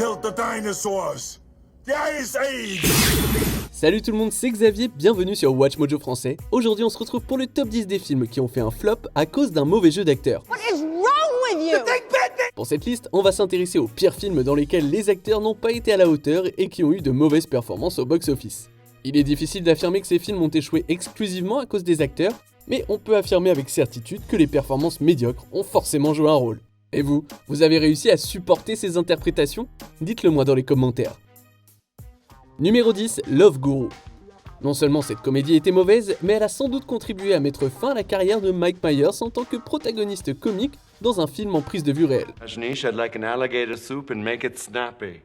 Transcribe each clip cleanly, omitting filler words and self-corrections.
killed the dinosaurs. The Ice Age. Salut tout le monde, c'est Xavier, bienvenue sur Watch Mojo français. Aujourd'hui on se retrouve pour le top 10 des films qui ont fait un flop à cause d'un mauvais jeu d'acteur. What is wrong with you? Pour cette liste, on va s'intéresser aux pires films dans lesquels les acteurs n'ont pas été à la hauteur et qui ont eu de mauvaises performances au box-office. Il est difficile d'affirmer que ces films ont échoué exclusivement à cause des acteurs, mais on peut affirmer avec certitude que les performances médiocres ont forcément joué un rôle. Et vous avez réussi à supporter ces interprétations? Dites-le moi dans les commentaires. Numéro 10, Love Guru. Non seulement cette comédie était mauvaise, mais elle a sans doute contribué à mettre fin à la carrière de Mike Myers en tant que protagoniste comique dans un film en prise de vue réelle. Rajneesh, I'd like an alligator soup and make it snappy.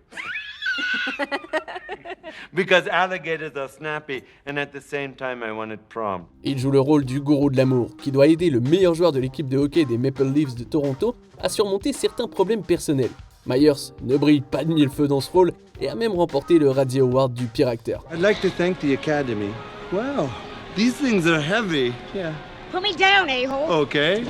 Because alligators are snappy, and at the same time I want it prompt. Il joue le rôle du gourou de l'amour, qui doit aider le meilleur joueur de l'équipe de hockey des Maple Leafs de Toronto à surmonter certains problèmes personnels. Myers ne brille pas de mille feux dans ce rôle et a même remporté le Razzie Award du pire acteur. I'd like to thank the Academy. Wow, these things are heavy. Yeah. Put me down, a-hole. Okay.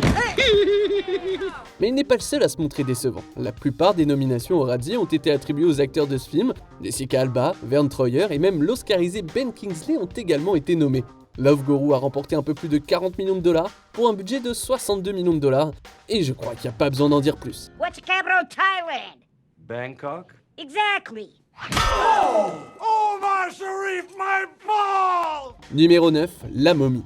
Mais il n'est pas le seul à se montrer décevant. La plupart des nominations au Razzie ont été attribuées aux acteurs de ce film. Jessica Alba, Vern Troyer et même l'oscarisé Ben Kingsley ont également été nommés. Love Guru a remporté un peu plus de 40 millions de dollars pour un budget de 62 millions de dollars et je crois qu'il n'y a pas besoin d'en dire plus. What's the capital of Thailand? Bangkok? Exactly. Omar Sharif, my balls! Numéro 9, La Momie.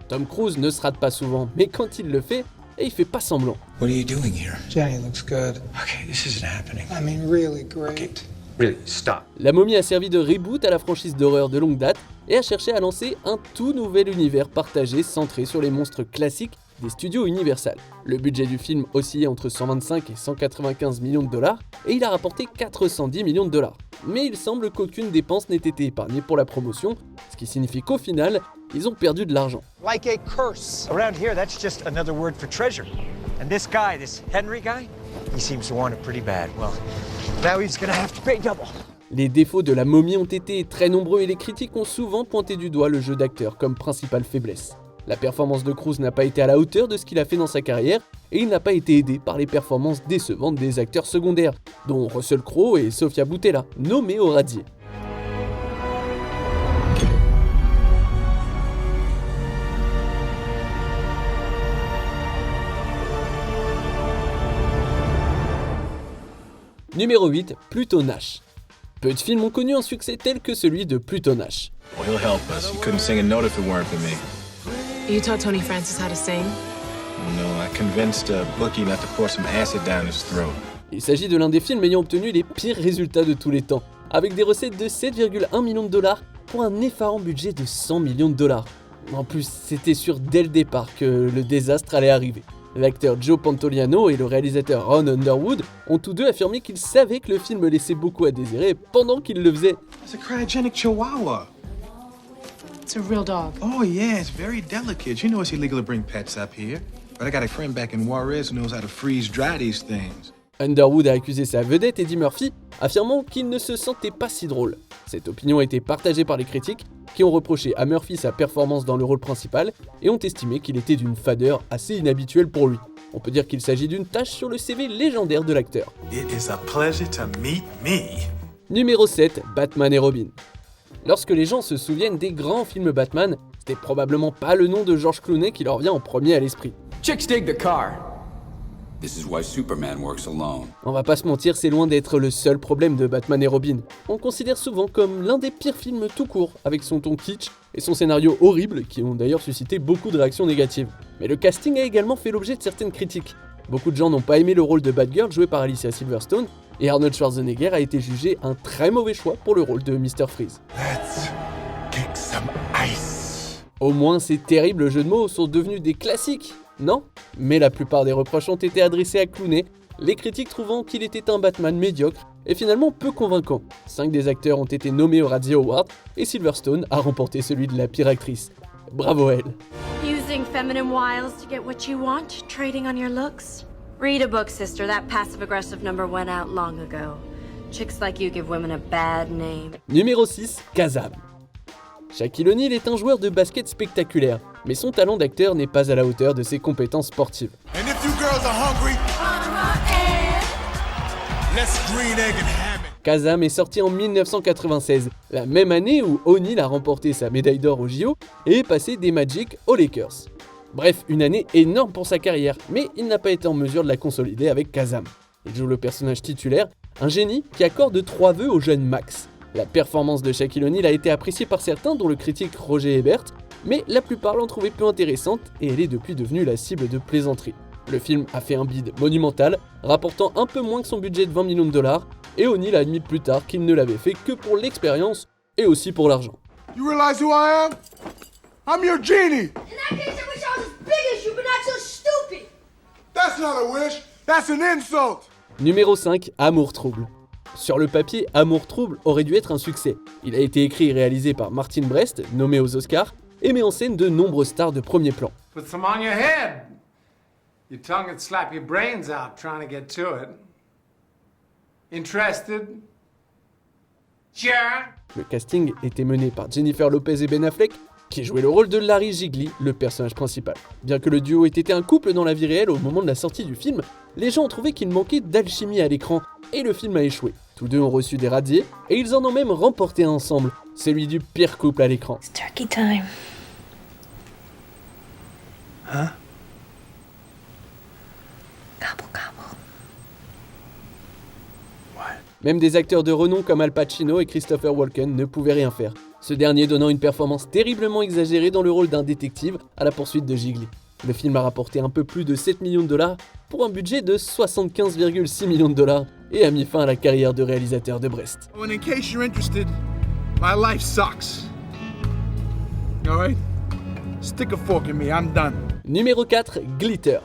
Tom Cruise ne se rate pas souvent, mais quand il le fait, il fait pas semblant. What are you doing here? Jenny looks good. Okay, this isn't happening. I mean, really great. Really, stop. La Momie a servi de reboot à la franchise d'horreur de longue date et a cherché à lancer un tout nouvel univers partagé centré sur les monstres classiques des studios Universal. Le budget du film oscillait entre 125 et 195 millions de dollars et il a rapporté 410 millions de dollars. Mais il semble qu'aucune dépense n'ait été épargnée pour la promotion, ce qui signifie qu'au final, ils ont perdu de l'argent. Like a curse. Around here, that's just another word for treasure. And this guy, this Henry guy, he seems to want it pretty bad. Well, now he's gonna have to pay double. Les défauts de La Momie ont été très nombreux et les critiques ont souvent pointé du doigt le jeu d'acteur comme principale faiblesse. La performance de Cruise n'a pas été à la hauteur de ce qu'il a fait dans sa carrière et il n'a pas été aidé par les performances décevantes des acteurs secondaires, dont Russell Crowe et Sofia Boutella, nommés au Razzie. Numéro 8, Pluto Nash. Peu de films ont connu un succès tel que celui de Pluto Nash. Well, he'll help us. He couldn't sing a note if it weren't for me. You taught Tony Francis how to sing? No, I convinced Bookie not to pour some acid down his throat. Il s'agit de l'un des films ayant obtenu les pires résultats de tous les temps, avec des recettes de 7,1 millions de dollars pour un effarant budget de 100 millions de dollars. En plus, c'était sûr dès le départ que le désastre allait arriver. L'acteur Joe Pantoliano et le réalisateur Ron Underwood ont tous deux affirmé qu'ils savaient que le film laissait beaucoup à désirer pendant qu'ils le faisaient. It's a cryogenic chihuahua. It's a real dog. Oh, yeah, it's very delicate. You know it's illegal to bring pets up here. But I got a friend back in Juarez who knows how to freeze-dry these things. Underwood a accusé sa vedette Eddie Murphy, affirmant qu'il ne se sentait pas si drôle. Cette opinion a été partagée par les critiques, qui ont reproché à Murphy sa performance dans le rôle principal et ont estimé qu'il était d'une fadeur assez inhabituelle pour lui. On peut dire qu'il s'agit d'une tache sur le CV légendaire de l'acteur. It is a pleasure to meet me. Numéro 7, Batman et Robin. Lorsque les gens se souviennent des grands films Batman, c'était probablement pas le nom de George Clooney qui leur vient en premier à l'esprit. Chicks dig the car. This is why Superman works alone. On va pas se mentir, c'est loin d'être le seul problème de Batman et Robin. On le considère souvent comme l'un des pires films tout court, avec son ton kitsch et son scénario horrible, qui ont d'ailleurs suscité beaucoup de réactions négatives. Mais le casting a également fait l'objet de certaines critiques. Beaucoup de gens n'ont pas aimé le rôle de Batgirl joué par Alicia Silverstone, et Arnold Schwarzenegger a été jugé un très mauvais choix pour le rôle de Mr. Freeze. Let's kick some ice. Au moins ces terribles jeux de mots sont devenus des classiques, non? Mais la plupart des reproches ont été adressés à Clooney, les critiques trouvant qu'il était un Batman médiocre et finalement peu convaincant. 5 des acteurs ont été nommés au Razzie Award et Silverstone a remporté celui de la pire actrice. Bravo à elle. Using feminine wiles to get what you want, trading on your looks. Read a book, sister. That passive-aggressive number went out long ago. Chicks like you give women a bad name. Numéro 6, Kazam. Shaquille O'Neal est un joueur de basket spectaculaire, mais son talent d'acteur n'est pas à la hauteur de ses compétences sportives. And if you girls are hungry, Let's green egg and ham it. Kazam est sorti en 1996, la même année où O'Neal a remporté sa médaille d'or au JO et est passé des Magic aux Lakers. Bref, une année énorme pour sa carrière, mais il n'a pas été en mesure de la consolider avec Kazam. Il joue le personnage titulaire, un génie qui accorde 3 vœux au jeune Max. La performance de Shaquille O'Neal a été appréciée par certains, dont le critique Roger Ebert, mais la plupart l'ont trouvée peu intéressante et elle est depuis devenue la cible de plaisanteries. Le film a fait un bid monumental, rapportant un peu moins que son budget de $20 millions, et O'Neal a admis plus tard qu'il ne l'avait fait que pour l'expérience et aussi pour l'argent. You realize who I am? I'm your genie. In that case, I wish I was as big as you, but not so stupid. That's not a wish. That's an insult. Numéro 5, Amour trouble. Sur le papier, Amour trouble aurait dû être un succès. Il a été écrit et réalisé par Martin Brest, nommé aux Oscars, et met en scène de nombreuses stars de premier plan. Put some on your head. Your tongue would slap your brains out trying to get to it. Interested? Sure. Le casting était mené par Jennifer Lopez et Ben Affleck, qui jouaient le rôle de Larry Jiggly, le personnage principal. Bien que le duo ait été un couple dans la vie réelle au moment de la sortie du film, les gens ont trouvé qu'il manquait d'alchimie à l'écran, et le film a échoué. Tous deux ont reçu des radiers, et ils en ont même remporté un ensemble, celui du pire couple à l'écran. It's turkey time. Huh? Gobble, gobble. Même des acteurs de renom comme Al Pacino et Christopher Walken ne pouvaient rien faire, ce dernier donnant une performance terriblement exagérée dans le rôle d'un détective à la poursuite de Jiggly. Le film a rapporté un peu plus de $7 millions pour un budget de $75,6 millions et a mis fin à la carrière de réalisateur de Brest. Oh, and in case you're interested, my life sucks. All right? Stick a fork in me, I'm done. Numéro 4, Glitter.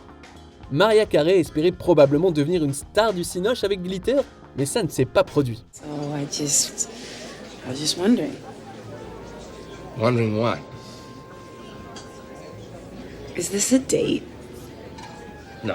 Mariah Carey espérait probablement devenir une star du cinoche avec Glitter, mais ça ne s'est pas produit. So I was just wondering. Wondering what? Is this a date? No,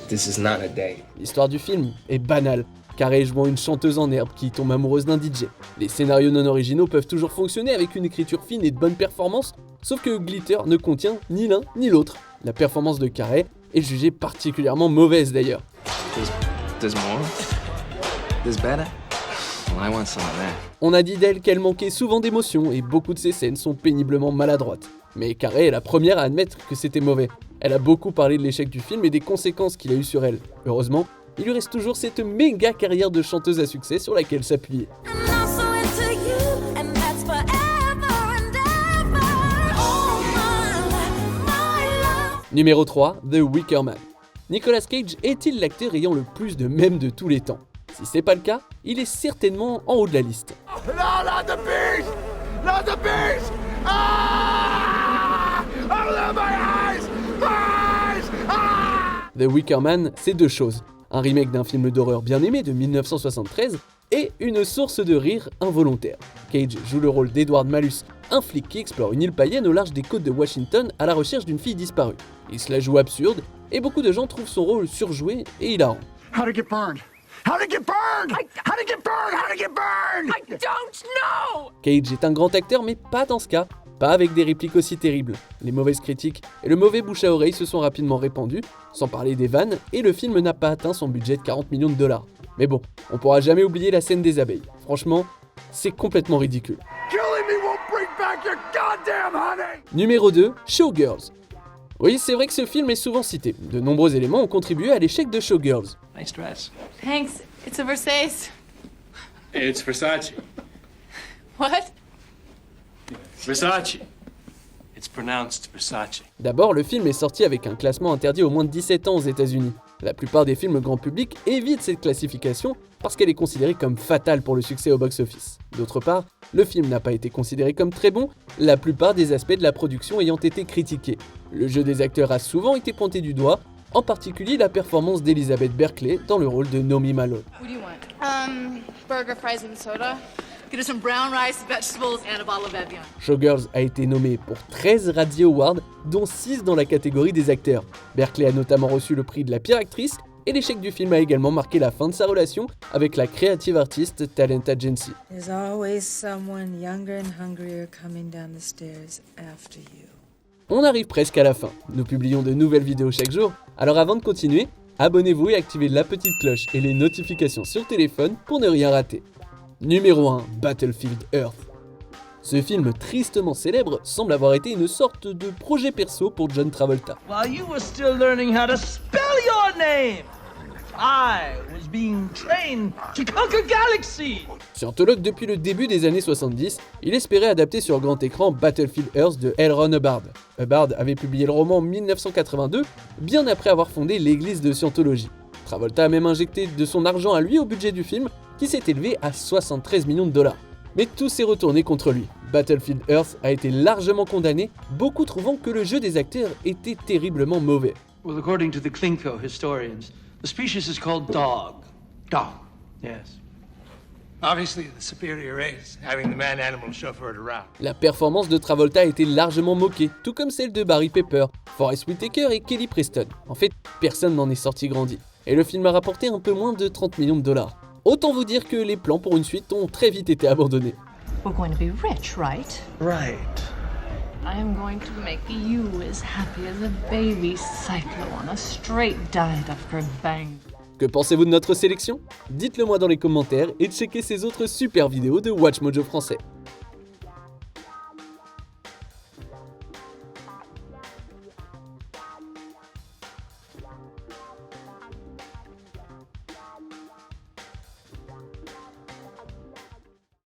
this is not a date. L'histoire du film est banale, Carey jouant une chanteuse en herbe qui tombe amoureuse d'un DJ. Les scénarios non originaux peuvent toujours fonctionner avec une écriture fine et de bonnes performances, sauf que Glitter ne contient ni l'un ni l'autre. La performance de Carey est jugée particulièrement mauvaise d'ailleurs. There's more? There's better? Well, I want some of that. On a dit d'elle qu'elle manquait souvent d'émotion et beaucoup de ses scènes sont péniblement maladroites. Mais Carey est la première à admettre que c'était mauvais. Elle a beaucoup parlé de l'échec du film et des conséquences qu'il a eu sur elle. Heureusement, il lui reste toujours cette méga carrière de chanteuse à succès sur laquelle s'appuyer. Numéro 3, The Wicker Man. Nicolas Cage est-il l'acteur ayant le plus de mèmes de tous les temps? Si c'est pas le cas, il est certainement en haut de la liste. No, not the beast! Not the beast! Ah! Open my eyes! Eyes! Ah! The Wicker Man, c'est deux choses. Un remake d'un film d'horreur bien aimé de 1973 et une source de rire involontaire. Cage joue le rôle d'Edward Malus, un flic qui explore une île païenne au large des côtes de Washington à la recherche d'une fille disparue. Il se la joue absurde et beaucoup de gens trouvent son rôle surjoué et hilarant. How'd it get burned? How'd it get burned? How'd it get burned? How'd it get burned? I don't know! Cage est un grand acteur mais pas dans ce cas, pas avec des répliques aussi terribles. Les mauvaises critiques et le mauvais bouche à oreille se sont rapidement répandus, sans parler des vannes, et le film n'a pas atteint son budget de $40 millions. Mais bon, on pourra jamais oublier la scène des abeilles. Franchement, c'est complètement ridicule. Killing me won't bring back your goddamn honey! Numéro 2, Showgirls. Oui, c'est vrai que ce film est souvent cité. De nombreux éléments ont contribué à l'échec de Showgirls. Nice dress. Thanks. It's a Versace. It's Versace. What? Versace. It's pronounced Versace. D'abord, le film est sorti avec un classement interdit aux moins de 17 ans aux États-Unis. La plupart des films grand public évitent cette classification parce qu'elle est considérée comme fatale pour le succès au box-office. D'autre part, le film n'a pas été considéré comme très bon, la plupart des aspects de la production ayant été critiqués. Le jeu des acteurs a souvent été pointé du doigt, en particulier la performance d'Elizabeth Berkley dans le rôle de Nomi Malone. What do you want? Burger, fries and soda. Get us some brown rice, vegetables and a bottle of Evian. Showgirls a été nommé pour 13 Razzie Awards, dont 6 dans la catégorie des acteurs. Berkley a notamment reçu le prix de la pire actrice, et l'échec du film a également marqué la fin de sa relation avec la creative artist Talent Agency. There's always someone younger and hungrier coming down the stairs after you. On arrive presque à la fin. Nous publions de nouvelles vidéos chaque jour, alors avant de continuer, abonnez-vous et activez la petite cloche et les notifications sur téléphone pour ne rien rater. Numéro 1, Battlefield Earth. Ce film tristement célèbre semble avoir été une sorte de projet perso pour John Travolta. While you were still learning how to spell your name, I was being trained to conquer galaxies. Scientologue depuis le début des années 70, il espérait adapter sur grand écran Battlefield Earth de L. Ron Hubbard. Hubbard avait publié le roman en 1982, bien après avoir fondé l'église de Scientologie. Travolta a même injecté de son argent à lui au budget du film, qui s'est élevé à 73 millions de dollars. Mais tout s'est retourné contre lui. Battlefield Earth a été largement condamné, beaucoup trouvant que le jeu des acteurs était terriblement mauvais. Well, according to the Klinko historians, the species is called dog. Dog. Yes. Obviously, the superior race, having the man-animal chauffeured around. La performance de Travolta a été largement moquée, tout comme celle de Barry Pepper, Forest Whitaker et Kelly Preston. En fait, personne n'en est sorti grandi. Et le film a rapporté un peu moins de 30 millions de dollars. Autant vous dire que les plans pour une suite ont très vite été abandonnés. We're going to be rich, right? Right. I am going to make you as happy as a baby cyclo on a straight diet of bang. Que pensez-vous de notre sélection? Dites-le moi dans les commentaires et checkez ces autres super vidéos de Watch Mojo français.